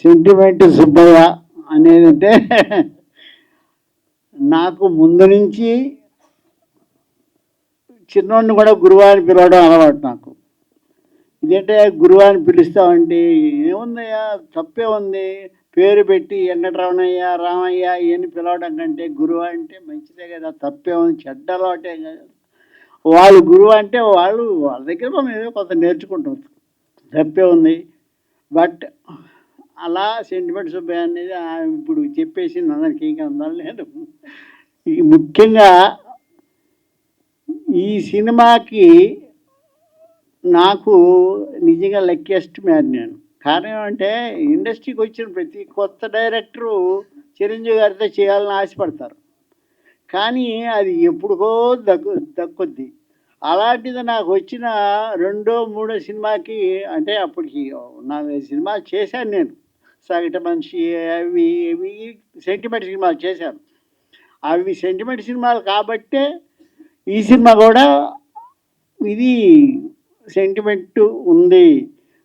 Sentiment Subbaiah అనేదంటే నాకు ముందు నుంచి చిన్నోడిని కూడా గురువారిని పిలవడం అలవాటు నాకు. ఇదేంటే గురువారిని పిలుస్తామండి, ఏముందయ్యా తప్పే ఉంది, పేరు పెట్టి వెంకటరమణయ్య రామయ్య ఇవన్నీ పిలవడం కంటే గురువు అంటే మంచిదే కదా, తప్పే ఉంది, చెడ్డ అలవాటే కదా. వాళ్ళు గురువు అంటే వాళ్ళు వాళ్ళ దగ్గర మనం ఏదో కొంత నేర్చుకుంటాం, తప్పే ఉంది. బట్ అలా సెంటిమెంట్ సుబ్బయ్య అనేది ఇప్పుడు చెప్పేసింది అందరికీ, ఇంకా అందరం లేదు. ముఖ్యంగా ఈ సినిమాకి నాకు నిజంగా లక్కీయెస్ట్ మ్యాన్ నేను. కారణం ఏమంటే ఇండస్ట్రీకి వచ్చిన ప్రతి కొత్త డైరెక్టరు చిరంజీవి గారితో చేయాలని ఆశపడతారు, కానీ అది ఎప్పుడుకో దక్కుద్ది. అలాంటిది నాకు వచ్చిన రెండో మూడో సినిమాకి, అంటే అప్పటికి 4-5 సినిమాలు చేశాను నేను. సగటు మనిషి అవి ఇవి సెంటిమెంట్ సినిమాలు చేశాను. అవి సెంటిమెంట్ సినిమాలు కాబట్టే ఈ సినిమా కూడా ఇది సెంటిమెంట్ ఉంది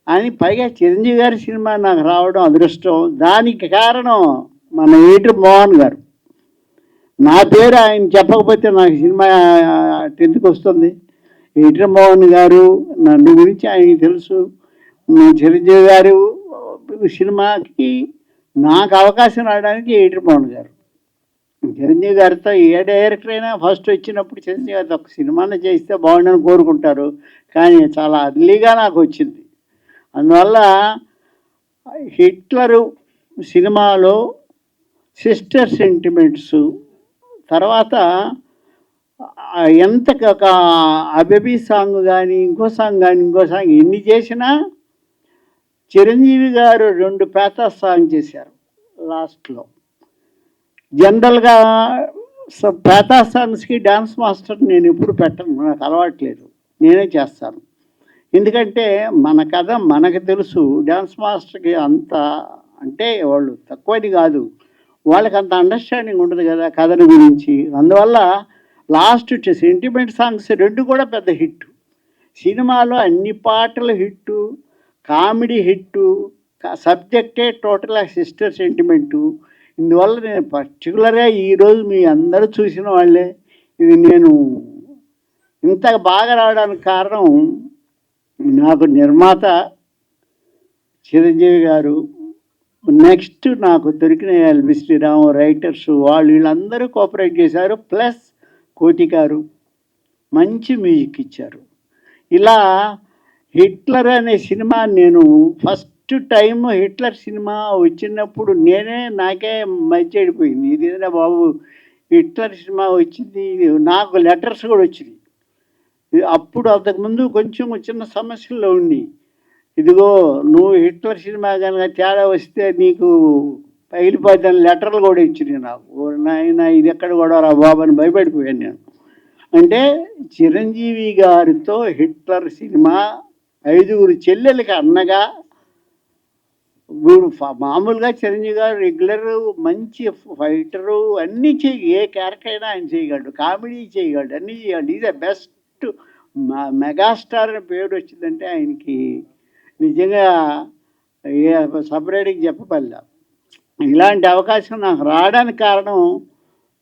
అని, పైగా చిరంజీవి గారి సినిమా నాకు రావడం అదృష్టం. దానికి కారణం మన ఏటు మోహన్ గారు. నా పేరు ఆయన చెప్పకపోతే నాకు సినిమా ఎందుకు వస్తుంది? ఏటు మోహన్ గారు నన్ను గురించి ఆయనకి తెలుసు. చిరంజీవి గారు సినిమాకి నాకు అవకాశం రావడానికి ఏటు మోహన్ గారు. చిరంజీవి గారితో ఏ డైరెక్టర్ అయినా ఫస్ట్ వచ్చినప్పుడు చిరంజీవి గారితో ఒక సినిమాని చేస్తే బాగుండని కోరుకుంటారు, కానీ చాలా అర్లీగా నాకు వచ్చింది. అందువల్ల హిట్లరు సినిమాలో సిస్టర్ సెంటిమెంట్స్ తర్వాత ఎంత ఒక అబేబీ సాంగ్ కానీ ఇంకో సాంగ్ ఎన్ని చేసినా చిరంజీవి గారు 2 పేతా సాంగ్ చేశారు లాస్ట్లో. జనరల్గా పేతా సాంగ్స్కి డ్యాన్స్ మాస్టర్ నేను ఎప్పుడు పెట్టను, నాకు అలవాట్లేదు, నేనే చేస్తాను. ఎందుకంటే మన కథ మనకు తెలుసు, డ్యాన్స్ మాస్టర్కి అంత అంటే వాళ్ళు తక్కువని కాదు, వాళ్ళకి అంత అండర్స్టాండింగ్ ఉండదు కదా కథల గురించి. అందువల్ల లాస్ట్ సెంటిమెంట్ సాంగ్స్ 2 కూడా పెద్ద హిట్. సినిమాలో అన్ని పాటలు హిట్టు, కామెడీ హిట్టు, సబ్జెక్టే టోటల్ సిస్టర్ సెంటిమెంటు. ఇందువల్ల నేను పర్టికులర్గా ఈరోజు మీ అందరూ చూసిన వాళ్ళే, ఇది నేను ఇంత బాగా రావడానికి కారణం నాకు నిర్మాత చిరంజీవి గారు, నెక్స్ట్ నాకు దొరికిన ఎల్బి శ్రీరామ్ రైటర్స్, వీళ్ళందరూ కోఆపరేట్ చేశారు. ప్లస్ కోటి గారు మంచి మ్యూజిక్ ఇచ్చారు. ఇలా హిట్లర్ అనే సినిమా నేను ఫస్ట్ టైం హిట్లర్ సినిమా వచ్చినప్పుడు నాకే మర్చిపోయింది, ఇదేనా బాబు హిట్లర్ సినిమా వచ్చింది. నాకు లెటర్స్ కూడా వచ్చినాయి. అప్పుడు అంతకుముందు కొంచెం చిన్న సమస్యల్లో ఉండి, ఇదిగో నువ్వు హిట్లర్ సినిమా కనుక తేడా వస్తే నీకు పగిలిపోతాను లెటర్లు కూడా ఇచ్చినాయి నాకు. నాయన ఇది ఎక్కడ కూడా రా బాబు అని భయపడిపోయాను నేను. అంటే చిరంజీవి గారితో హిట్లర్ సినిమా 5 చెల్లెలకి అన్నగా, మామూలుగా చిరంజీవి గారు రెగ్యులర్ మంచి ఫైటరు, అన్నీ ఏ క్యారెక్టర్ అయినా ఆయన చేయగలడు, కామెడీ చేయగలడు, అన్నీ చేయగలడు. ఈజ్ ద బెస్ట్ మెగాస్టార్ అని పేరు వచ్చిందంటే ఆయనకి నిజంగా సపరేట్గా చెప్పబల్లా. ఇలాంటి అవకాశం నాకు రావడానికి కారణం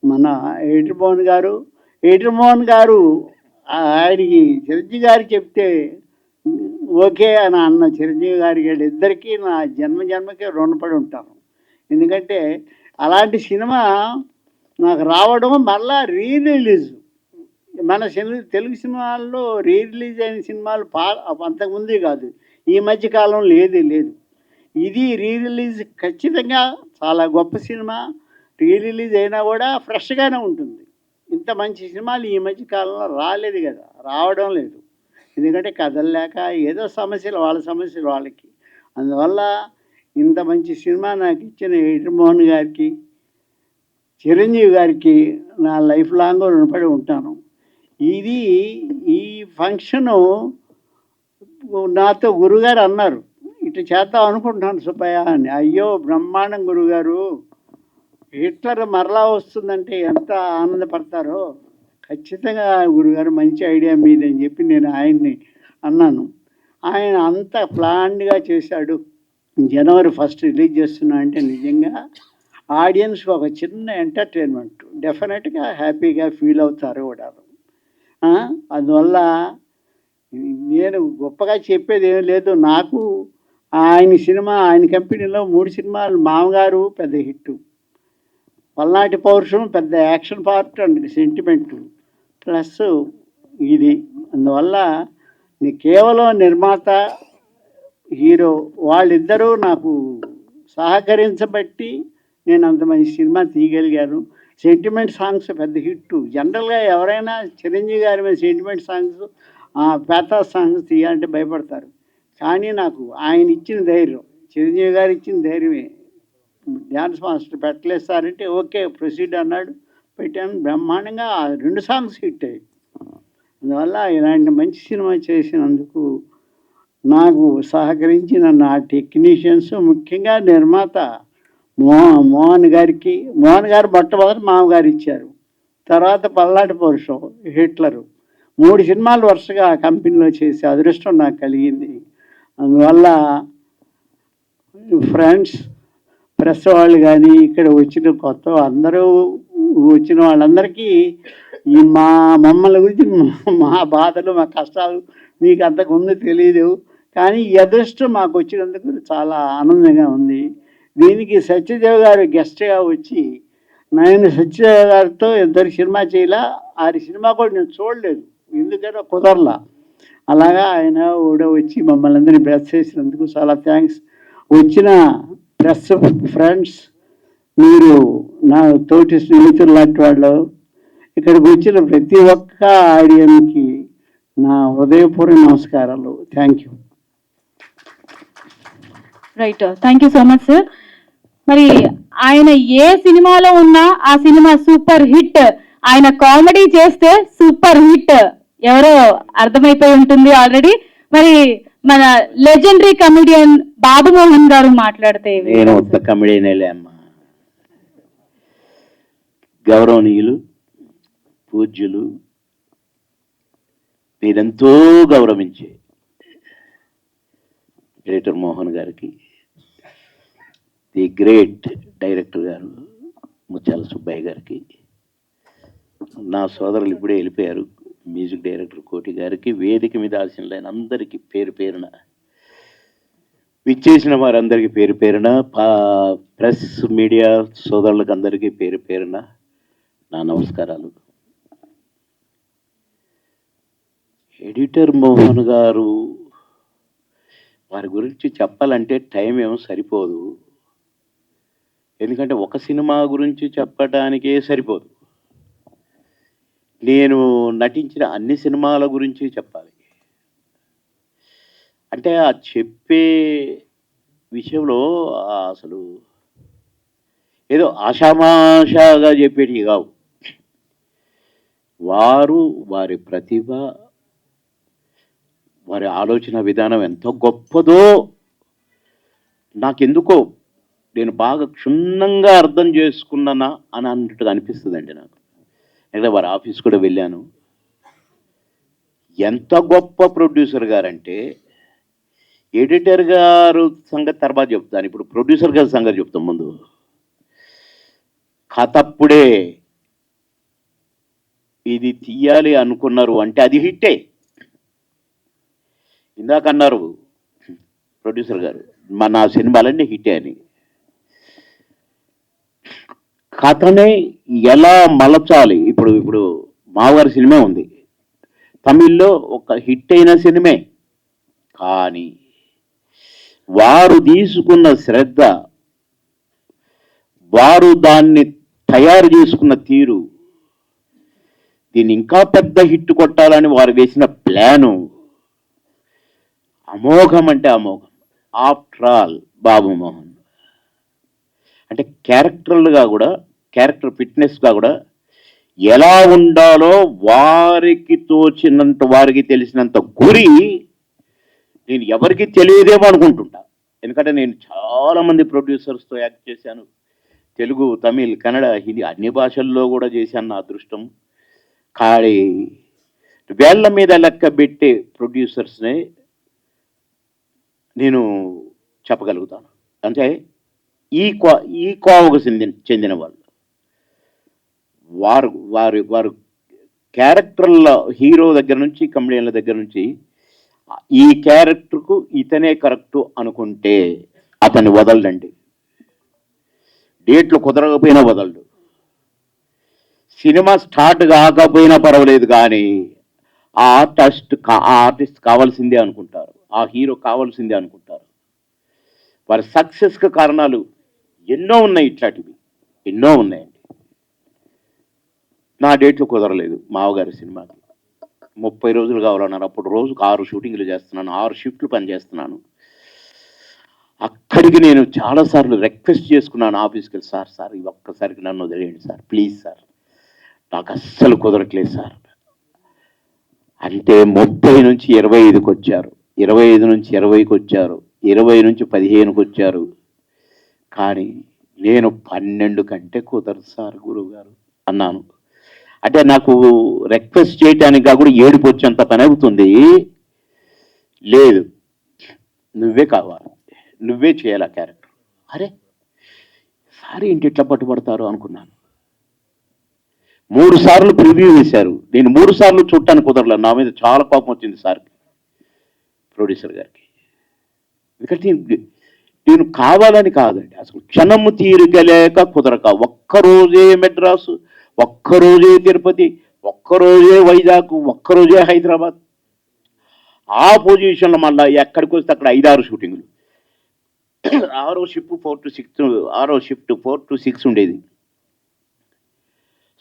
మన ఏటు మోహన్ గారు ఆయనకి చిరంజీవి గారికి చెప్తే ఓకే అని అన్న చిరంజీవి గారికి ఇద్దరికీ నా జన్మకి రుణపడి ఉంటాను. ఎందుకంటే అలాంటి సినిమా నాకు రావడం, మళ్ళా రిలీజ్ మన తెలుగు సినిమాల్లో రిలీజ్ అయిన సినిమాలు అంతకుముందే కాదు, ఈ మధ్య కాలంలో లేదు. ఇది రిలీజ్ ఖచ్చితంగా చాలా గొప్ప సినిమా. రిలీజ్ అయినా కూడా ఫ్రెష్గానే ఉంటుంది. ఇంత మంచి సినిమాలు ఈ మధ్య కాలంలో రాలేదు కదా, రావడం లేదు. ఎందుకంటే కథలు లేక ఏదో సమస్యలు, వాళ్ళ సమస్యలు వాళ్ళకి. అందువల్ల ఇంత మంచి సినిమా నాకు ఇచ్చిన ఏటు మోహన్ గారికి, చిరంజీవి గారికి నా లైఫ్ లాంగ్ రుణపడి ఉంటాను. ఈ ఫంక్షను నాతో గురుగారు అన్నారు, ఇటు చేద్దాం అనుకుంటున్నాను సుబ్బయ్య అని. అయ్యో బ్రహ్మాండం గురుగారు, హిట్లర్ మరలా వస్తుందంటే ఎంత ఆనందపడతారో, ఖచ్చితంగా గురుగారు మంచి ఐడియా మీదని చెప్పి నేను ఆయన్ని అన్నాను. ఆయన అంత ప్లాన్డ్గా చేశాడు. జనవరి 1 రిలీజ్ చేస్తున్నా అంటే నిజంగా ఆడియన్స్కి ఒక చిన్న ఎంటర్టైన్మెంట్, డెఫినెట్గా హ్యాపీగా ఫీల్ అవుతారు కూడా. అందువల్ల నేను గొప్పగా చెప్పేది ఏం లేదు. నాకు ఆయన సినిమా, ఆయన కంపెనీలో 3 సినిమాలు, మామగారు పెద్ద హిట్టు, పల్నాటి పౌరుషం పెద్ద action part and sentiment, plus ఇది. అందువల్ల కేవలం నిర్మాత, హీరో వాళ్ళిద్దరూ నాకు సహకరించబట్టి నేను అంత మంచి సినిమా తీయగలిగాను. సెంటిమెంట్ సాంగ్స్ పెద్ద హిట్టు. జనరల్గా ఎవరైనా చిరంజీవి గారి మీద సెంటిమెంట్ సాంగ్స్, పేతా సాంగ్స్ తీయాలంటే భయపడతారు. కానీ నాకు ఆయన ఇచ్చిన ధైర్యం, చిరంజీవి గారు ఇచ్చిన ధైర్యమే. డ్యాన్స్ మాస్టర్ పెట్టలేదు సార్ అంటే ఓకే ప్రొసీడ్ అన్నాడు, పెట్టాను. బ్రహ్మాండంగా 2 సాంగ్స్ హిట్ అయ్యాయి. అందువల్ల ఇలాంటి మంచి సినిమా చేసినందుకు నాకు సహకరించిన నా టెక్నీషియన్స్, ముఖ్యంగా నిర్మాత మోహన్ గారు మొట్టమొదటి మామగారు ఇచ్చారు, తర్వాత పల్నాటి పౌరుషం, హిట్లరు, 3 సినిమాలు వరుసగా కంపెనీలో చేసే అదృష్టం నాకు కలిగింది. అందువల్ల ఫ్రెండ్స్, ప్రెస్ వాళ్ళు కానీ, ఇక్కడ వచ్చిన కొత్త అందరూ వచ్చిన వాళ్ళందరికీ ఈ మమ్మల్ని గురించి, మా బాధలు, మా కష్టాలు మీకు అంతకుముందు తెలియదు. కానీ ఈ అదృష్టం మాకు వచ్చినందుకు చాలా ఆనందంగా ఉంది. దీనికి సత్యదేవ్ గారు గెస్ట్గా వచ్చి, నేను సత్యదేవ్ గారితో ఇద్దరు సినిమా చేయాల, 6 సినిమా కూడా నేను చూడలేదు, ఎందుకంటే కుదరలా. అలాగా ఆయన కూడా వచ్చి మమ్మల్ని అందరినీ బ్లెస్ చేసినందుకు చాలా థ్యాంక్స్. వచ్చిన ప్రెస్ ఫ్రెండ్స్, మీరు నా తోటి స్నేహితులు లాంటి వాళ్ళు, ఇక్కడికి వచ్చిన ప్రతి ఒక్క ఆడియన్కి నా హృదయపూర్వక నమస్కారాలు. Thank you. Right, thank you so much sir. మరి ఆయన ఏ సినిమాలో ఉన్నా ఆ సినిమా సూపర్ హిట్. ఆయన కామెడీ చేస్తే సూపర్ హిట్, ఎవరో అర్థమైపోయి ఉంటుంది ఆల్రెడీ. మరి మన లెజెండరీ కమెడియన్ బాబు మోహన్ గారు మాట్లాడితే. నేను ఒక్క కమెడియనే అమ్మా. గౌరవనీయులు, పూజ్యులు, మీరెంతో గౌరవించే డైరెక్టర్ మోహన్ గారికి, ది గ్రేట్ డైరెక్టర్ గారు ముత్యాల సుబ్బయ్య గారికి, నా సోదరులు ఇప్పుడే వెళ్ళిపోయారు, మ్యూజిక్ డైరెక్టర్ కోటి గారికి, వేదిక మీద ఆశీనులైన అందరికీ పేరు పేరున, విచ్చేసిన వారందరికీ పేరు పేరున, ప్రెస్ మీడియా సోదరులకు అందరికీ పేరు పేరున నా నమస్కారాలు. ఎడిటర్ మోహన్ గారు వారి గురించి చెప్పాలంటే టైం ఏమో సరిపోదు, ఎందుకంటే ఒక సినిమా గురించి చెప్పడానికే సరిపోదు. నేను నటించిన అన్ని సినిమాల గురించి చెప్పాలి అంటే ఆ చెప్పే విషయంలో అసలు ఏదో ఆషామాషాగా చెప్పేటివి కావు. వారు, వారి ప్రతిభ, వారి ఆలోచన విధానం ఎంత గొప్పదో నాకెందుకో నేను బాగా క్షుణ్ణంగా అర్థం చేసుకున్నానా అని అన్నట్టుగా అనిపిస్తుందండి నాకు. అయితే వారి ఆఫీస్ కూడా వెళ్ళాను. ఎంత గొప్ప ప్రొడ్యూసర్ గారంటే, ఎడిటర్ గారు సంగతి తర్వాత చెప్తాను, ఇప్పుడు ప్రొడ్యూసర్ గారి సంగతి చెప్తాం. ముందు కథప్పుడే ఇది తీయాలి అనుకున్నారు అంటే అది హిట్టే. ఇందాక అన్నారు ప్రొడ్యూసర్ గారు, మన సినిమాలన్నీ హిట్టే అని. కథనే ఎలా మలచాలి, ఇప్పుడు మావారి సినిమా ఉంది, తమిళ్లో ఒక హిట్ అయిన సినిమే, కానీ వారు తీసుకున్న శ్రద్ధ, వారు దాన్ని తయారు చేసుకున్న తీరు, దీన్ని ఇంకా పెద్ద హిట్ కొట్టాలని వారు వేసిన ప్లాను అమోఘం అంటే అమోఘం. ఆఫ్టర్ ఆల్ బాబు మోహన్ అంటే క్యారెక్టర్లుగా కూడా, క్యారెక్టర్ ఫిట్నెస్గా కూడా ఎలా ఉండాలో వారికి తోచినంత, వారికి తెలిసినంత గురి నేను ఎవరికి తెలియదేమో అనుకుంటుంటా. ఎందుకంటే నేను చాలామంది ప్రొడ్యూసర్స్తో యాక్ట్ చేశాను, తెలుగు, తమిళ్, కన్నడ, హిందీ అన్ని భాషల్లో కూడా చేశాను. నా అదృష్టం. కానీ వేళ్ల మీద లెక్క పెట్టే ప్రొడ్యూసర్స్నే నేను చెప్పగలుగుతాను. అంటే ఈ కోవకు చెందిన వాళ్ళు వారు క్యారెక్టర్ల హీరో దగ్గర నుంచి కమెడియన్ల దగ్గర నుంచి ఈ క్యారెక్టర్కు ఇతనే కరెక్టు అనుకుంటే అతన్ని వదలడండి. డేట్లు కుదరకపోయినా వదలడు. సినిమా స్టార్ట్ కాకపోయినా పర్వాలేదు కానీ ఆ ఆర్టిస్ట్ కావాల్సిందే అనుకుంటారు, ఆ హీరో కావాల్సిందే అనుకుంటారు. వారి సక్సెస్కి కారణాలు ఎన్నో ఉన్నాయి, ఇట్లాంటివి ఎన్నో ఉన్నాయండి. నా డేట్లు కుదరలేదు మావగారి సినిమాకి. 30 రోజులు కావాలన్నారు. అప్పుడు రోజుకు 6 షూటింగ్లు చేస్తున్నాను, 6 షిఫ్ట్లు పనిచేస్తున్నాను. అక్కడికి నేను చాలాసార్లు రిక్వెస్ట్ చేసుకున్నాను ఆఫీస్కి వెళ్ళి, సార్ ఈ ఒక్కసారికి నన్ను వదిలేయండి సార్, ప్లీజ్ సార్, నాకు అస్సలు కుదరట్లేదు సార్ అంటే 30 నుంచి 25కి వచ్చారు, 25 నుంచి 20కి వచ్చారు, 20 నుంచి 15కి వచ్చారు. కానీ నేను 12 కంటే కుదరదు సార్ గురువు గారు అన్నాను. అంటే నాకు రిక్వెస్ట్ చేయటానికి కాకుండా ఏడుపు వచ్చేంత పని అవుతుంది. లేదు, నువ్వే కావాలి, నువ్వే చేయాలి ఆ క్యారెక్టర్. అరే సార్ ఏంటి ఇట్లా పట్టుబడతారు అనుకున్నాను. 3 సార్లు ప్రివ్యూ వేశారు. నేను 3 సార్లు చూడటానికి కుదరలేదు. నా మీద చాలా కోపం వచ్చింది సార్కి, ప్రొడ్యూసర్ గారికి. ఎందుకంటే నేను కావాలని కాదండి, అసలు క్షణము తీరికలేక కుదరక, ఒక్కరోజే మెడ్రాసు, ఒక్కరోజే తిరుపతి, ఒక్కరోజే వైజాగ్, ఒక్కరోజే హైదరాబాద్. ఆ పొజిషన్లో మళ్ళీ ఎక్కడికి వస్తే అక్కడ 5-6 షూటింగ్లు. 6వ షిఫ్ట్ 4 to 6 ఉండేది.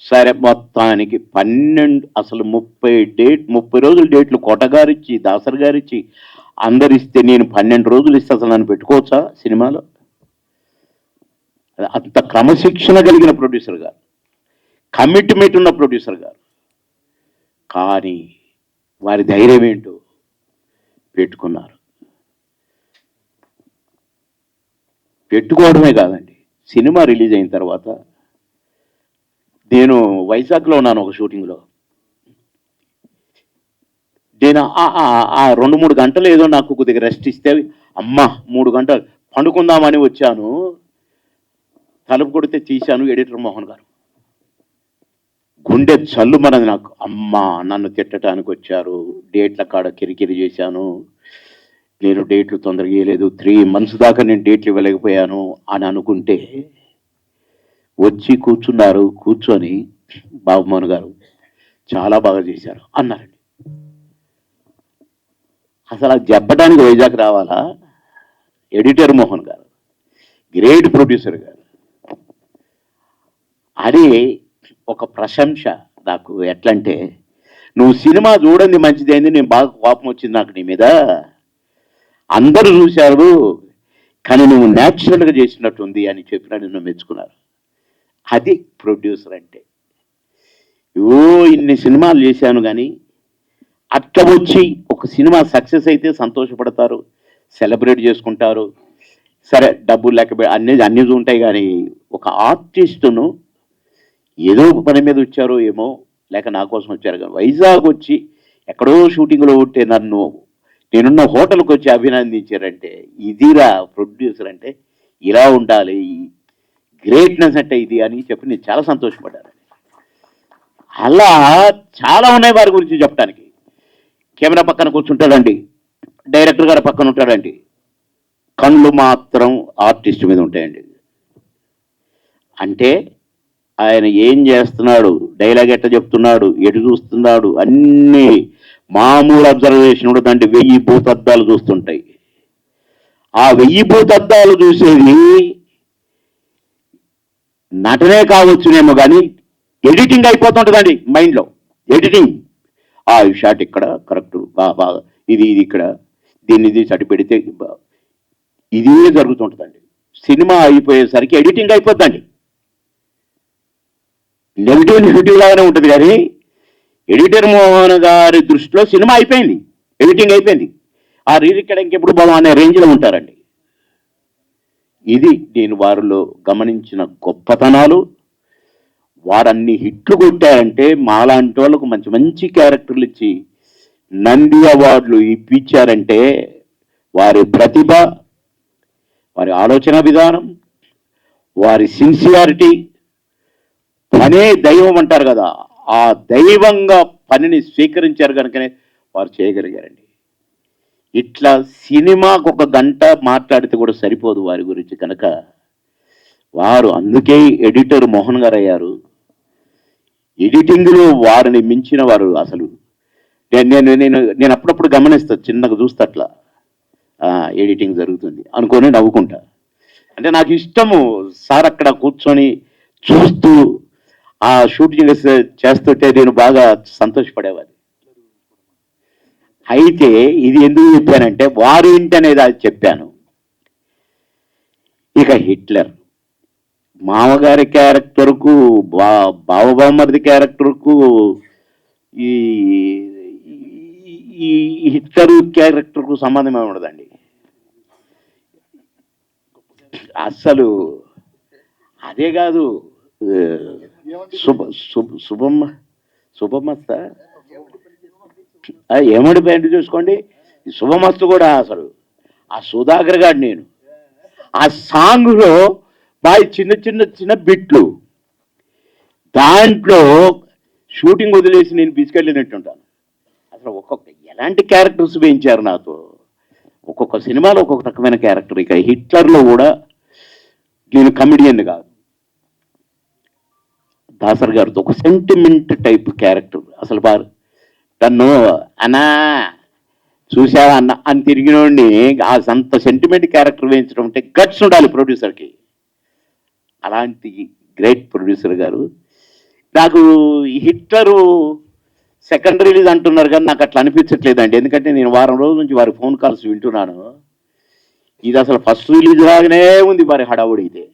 సరే మొత్తానికి 12 అసలు 30 రోజులు డేట్లు కొట్టగారిచ్చి, దాసరి గారిచ్చి అందరిస్తే నేను 12 రోజులు ఇస్తే అసలు నన్ను పెట్టుకోవచ్చా సినిమాలో? అంత క్రమశిక్షణ కలిగిన ప్రొడ్యూసర్ గారు, కమిట్మెంట్ ఉన్న ప్రొడ్యూసర్ గారు. కానీ వారి ధైర్యం ఏంటో పెట్టుకున్నారు. పెట్టుకోవడమే కాదండి, సినిమా రిలీజ్ అయిన తర్వాత నేను వైజాగ్లో ఉన్నాను ఒక షూటింగ్లో. నేను ఆ 2-3 గంటలు ఏదో నాకు కొద్దిగా రెస్ట్ ఇస్తే, అమ్మా 3 గంటలు పండుకుందామని వచ్చాను. తలుపు కొడితే తీశాను, ఎడిటర్ మోహన్ గారు. గుండె చల్లు మనది నాకు. అమ్మా నన్ను తిట్టడానికి వచ్చారు, డేట్ల కాడ కిరికిరి చేశాను, నేను డేట్లు తొందరగా ఇవ్వలేదు, 3 months దాకా నేను డేట్లు ఇవ్వలేకపోయాను అని అనుకుంటే వచ్చి కూర్చున్నారు. కూర్చొని బాబుమోహన్ గారు చాలా బాగా చేశారు అన్నారండి. అసలు అది చెప్పడానికి వైజాగ్ రావాలా? ఎడిటర్ మోహన్ గారు, గ్రేట్ ప్రొడ్యూసర్ గారు. అది ఒక ప్రశంస నాకు. ఎట్లంటే, నువ్వు సినిమా చూడండి మంచిదైంది, నేను బాగా కోపం వచ్చింది నాకు నీ మీద, అందరూ చూశారు కానీ నువ్వు న్యాచురల్గా చేసినట్టుంది అని చెప్పినా నిన్ను మెచ్చుకున్నారు. అది ప్రొడ్యూసర్ అంటే. ఇన్ని సినిమాలు చేశాను కానీ అట్లా వచ్చి ఒక సినిమా సక్సెస్ అయితే సంతోషపడతారు, సెలబ్రేట్ చేసుకుంటారు. సరే డబ్బులు లేకపోతే అన్నీ ఉంటాయి కానీ ఒక ఆర్టిస్టును ఏదో పని మీద వచ్చారో ఏమో, లేక నా కోసం వచ్చారు కానీ వైజాగ్ వచ్చి ఎక్కడో షూటింగ్లో ఉంటే నేనున్న హోటల్కి వచ్చి అభినందించారంటే, ఇదిరా ప్రొడ్యూసర్ అంటే, ఇలా ఉండాలి, గ్రేట్నెస్ అంటే ఇది అని చెప్పి నేను చాలా సంతోషపడ్డాను. అలా చాలా ఉన్నాయి వారి గురించి చెప్పడానికి. కెమెరా పక్కన కూర్చుంటాడండి, డైరెక్టర్ గారు పక్కన ఉంటాడండి, కళ్ళు మాత్రం ఆర్టిస్ట్ మీద ఉంటాయండి. అంటే ఆయన ఏం చేస్తున్నాడు, డైలాగ్ ఎట్లా చెప్తున్నాడు, ఎటు చూస్తున్నాడు, అన్నీ మామూలు అబ్జర్వేషన్ ఉండదండి. 1000 భూతద్దాలు చూస్తుంటాయి. ఆ 1000 భూతద్దాలు చూసేది నటనే కావచ్చునేమో కానీ ఎడిటింగ్ అయిపోతుంటుందండి మైండ్లో. ఎడిటింగ్, ఈ షాట్ ఇక్కడ కరెక్ట్, బాగా ఇది ఇక్కడ దీన్ని సటి పెడితే ఇదే జరుగుతుంటుందండి. సినిమా అయిపోయేసరికి ఎడిటింగ్ అయిపోద్దండి. నెగిటివ్ లాగానే ఉంటుంది కానీ ఎడిటర్ మోహన్ గారి దృష్టిలో సినిమా అయిపోయింది, ఎడిటింగ్ అయిపోయింది, ఆ రీరిక్కడ ఇంకెప్పుడు బాగా అనే రేంజ్లో ఉంటారండి. ఇది నేను వారిలో గమనించిన గొప్పతనాలు. వారన్ని హిట్లు కొట్టారంటే మాలాంటి వాళ్ళకు మంచి మంచి క్యారెక్టర్లు ఇచ్చి నంది అవార్డులు ఇప్పించారంటే వారి ప్రతిభ, వారి ఆలోచన విధానం, వారి సిన్సియారిటీ, పనే దైవం అంటారు కదా, ఆ దైవంగా పనిని స్వీకరించారు కనుకనే వారు చేయగలిగారండి. ఇట్లా సినిమాకు 1 గంట మాట్లాడితే కూడా సరిపోదు వారి గురించి కనుక వారు అందుకే ఎడిటర్ మోహన్ గారు అయ్యారు. ఎడిటింగ్లో వారిని మించిన వారు అసలు నేను నేను నేను అప్పుడప్పుడు గమనిస్తా, చిన్నగా చూస్తా అట్లా ఎడిటింగ్ జరుగుతుంది అనుకొని నవ్వుకుంటా. అంటే నాకు ఇష్టము సార్ అక్కడ కూర్చొని చూస్తూ ఆ షూటింగ్ చేస్తుంటే నేను బాగా సంతోషపడేవాడిని. అయితే ఇది ఎందుకు చెప్పానంటే వారి ఇంటి అనేది అది చెప్పాను. ఇక హిట్లర్ మామగారి క్యారెక్టర్కు బావబామర్ది క్యారెక్టర్కు ఈ ఈ హిట్లర్ క్యారెక్టర్కు సంబంధం ఏమి ఉండదండి అస్సలు. అదే కాదు, శుభమస్త ఏమడి ప్యాంటు చూసుకోండి, శుభమస్తు కూడా అసలు ఆ సుధాకర్ గారు నేను ఆ సాంగ్లో బాగా చిన్న చిన్న చిన్న బిట్లు, దాంట్లో షూటింగ్ వదిలేసి నేను తీసుకెళ్ళినట్టుంటాను. అసలు ఎలాంటి క్యారెక్టర్స్ వేయించారు నాతో, ఒక్కొక్క సినిమాలో ఒక్కొక్క రకమైన క్యారెక్టర్. ఇక హిట్లర్లో కూడా నేను కమెడియన్ కాదు, దాసర్ గారితో ఒక సెంటిమెంట్ టైప్ క్యారెక్టర్. అసలు వారు తను అన్నా చూసావా అన్న అని తిరిగినోడిని ఆ అంత సెంటిమెంట్ క్యారెక్టర్ వేయించడం అంటే గట్స్ ఉండాలి ప్రొడ్యూసర్కి. అలాంటి గ్రేట్ ప్రొడ్యూసర్ గారు. నాకు హిట్లరు సెకండ్ రిలీజ్ అంటున్నారు కానీ నాకు అట్లా అనిపించట్లేదండి. ఎందుకంటే నేను వారం రోజుల నుంచి వారి ఫోన్ కాల్స్ వింటున్నాను. ఇది అసలు ఫస్ట్ రిలీజ్ లాగానే ఉంది వారి హడావుడి. అయితే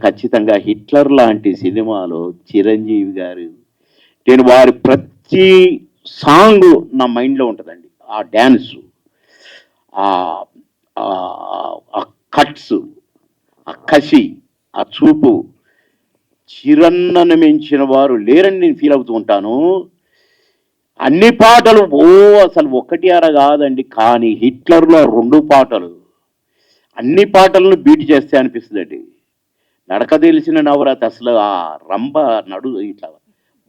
ఖచ్చితంగా హిట్లర్ లాంటి సినిమాలో చిరంజీవి గారు, నేను వారి ప్రతి సాంగ్ నా మైండ్లో ఉంటుందండి. ఆ డ్యాన్సు, ఆ కట్స్, ఆ కసి, ఆ చూపు, చిరన్నను మించిన వారు లేరని నేను ఫీల్ అవుతూ ఉంటాను. అన్ని పాటలు అసలు 1 కాదండి, కానీ హిట్లర్లో 2 పాటలు అన్ని పాటలను బీట్ చేస్తే అనిపిస్తుందండి. నడక తెలిసిన నవరాత్రి అసలు ఆ రంభ ఇట్లా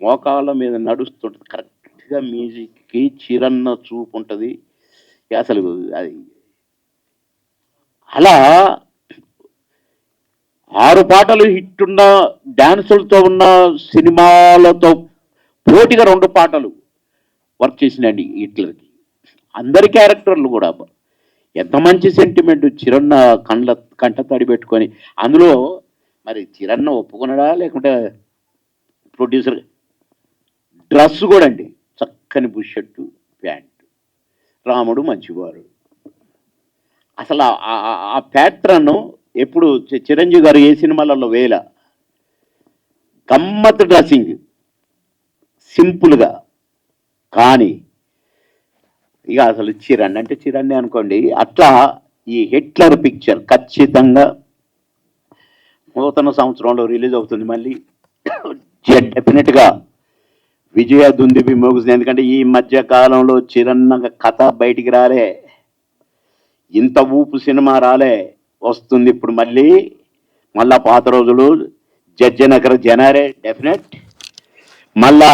మోకాళ్ళ మీద నడుస్తుంటుంది, కరెక్ట్గా మ్యూజిక్కి చిరన్న చూపు ఉంటుంది అసలు. అది అలా 6 పాటలు హిట్ ఉన్న డ్యాన్సులతో ఉన్న సినిమాలతో పోటీగా 2 పాటలు వర్క్ చేసినండి హిట్లర్కి. అందరి క్యారెక్టర్లు కూడా ఎంత మంచి సెంటిమెంట్, చిరన్న కంట తడి పెట్టుకొని. అందులో మరి చిరన్న ఒప్పుకున్నాడా లేకుంటే ప్రొడ్యూసర్. డ్రెస్ కూడా అండి చక్కని బుషర్టు ప్యాంట్, రాముడు మంచివారు. అసలు ఆ ప్యాట్రన్ ఎప్పుడు చిరంజీవి గారు ఏ సినిమాలలో వేల గమ్మత్ డ్రెస్సింగ్ సింపుల్గా. కానీ ఇక అసలు చిరణ్ అంటే చిరణ్ణి అనుకోండి. అట్లా ఈ హిట్లర్ పిక్చర్ ఖచ్చితంగా నూతన సంవత్సరంలో రిలీజ్ అవుతుంది. మళ్ళీ డెఫినెట్గా విజయ దుందుబి మోగుతుంది. ఎందుకంటే ఈ మధ్య కాలంలో చిరన్న కథ బయటికి రాలే, ఇంత ఊపు సినిమా రాలే, వస్తుంది ఇప్పుడు మళ్ళా పాత రోజులు జడ్జనగర జనారే డెఫినెట్. మళ్ళా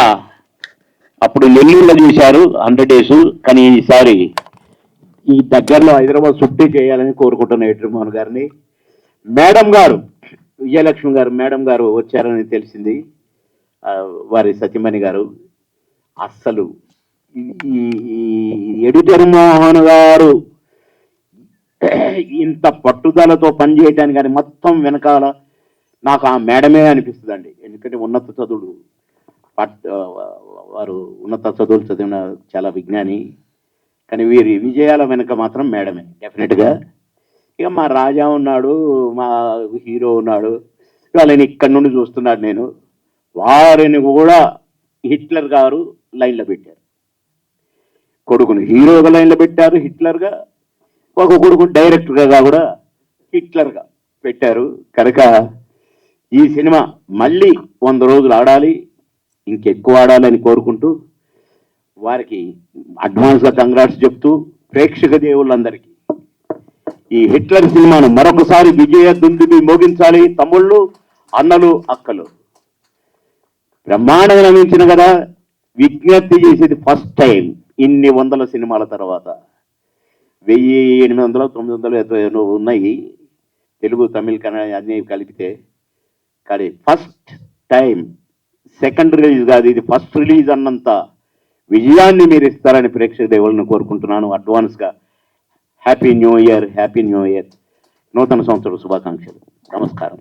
అప్పుడు నెల్లూరులో చూశారు 100 days, కానీ ఈసారి ఈ దగ్గరలో హైదరాబాద్ షూట్ చేయాలని కోరుకుంటున్న ఎడిటర్ మోహన్ గారిని. మేడం గారు విజయలక్ష్మి గారు మేడం గారు వచ్చారని తెలిసింది, వారి సత్యమణి గారు. అస్సలు ఈ ఎడిటర్ మోహన్ గారు ఇంత పట్టుదలతో పనిచేయటానికి కానీ మొత్తం వెనకాల నాకు ఆ మేడమే అనిపిస్తుందండి. ఎందుకంటే ఉన్నత చదువులు వారు ఉన్నత చదువులు చదివిన చాలా విజ్ఞాని, కానీ వీరి విజయాల వెనుక మాత్రం మేడమే డెఫినెట్గా. ఇక మా రాజా ఉన్నాడు, మా హీరో ఉన్నాడు, వాళ్ళని ఇక్కడి నుండి చూస్తున్నాడు నేను. వారిని కూడా హిట్లర్ గారు లైన్లో పెట్టారు. కొడుకుని హీరోగా లైన్లో పెట్టారు హిట్లర్గా, ఒక కొడుకు డైరెక్టర్గా కూడా హిట్లర్గా పెట్టారు. కనుక ఈ సినిమా మళ్ళీ 100 రోజులు ఆడాలి, ఇంకెక్కువ ఆడాలని కోరుకుంటూ వారికి అడ్వాన్స్గా కంగ్రాట్స్ చెప్తూ ప్రేక్షక దేవుళ్ళందరికీ ఈ హిట్లర్ సినిమాను మరొకసారి విజయ దుందుబి మోగించాలి. తమ్ముళ్ళు, అన్నలు, అక్కలు, బ్రహ్మాండంగా నమ్మించిన కదా. విజ్ఞప్తి చేసేది ఫస్ట్ టైం ఇన్ని వందల సినిమాల తర్వాత 1800, 900 ఉన్నాయి తెలుగు, తమిళ, కన్నడ అన్నీ కలిపితే. కానీ ఫస్ట్ టైం, సెకండ్ రిలీజ్ కాదు, ఇది ఫస్ట్ రిలీజ్ అన్నంత విజయాన్ని మీరు ఇస్తారని ప్రేక్షక దేవుళ్ళని కోరుకుంటున్నాను. అడ్వాన్స్గా happy new year, happy new year, నూతన సంవత్సర శుభాకాంక్షలు. నమస్కారం.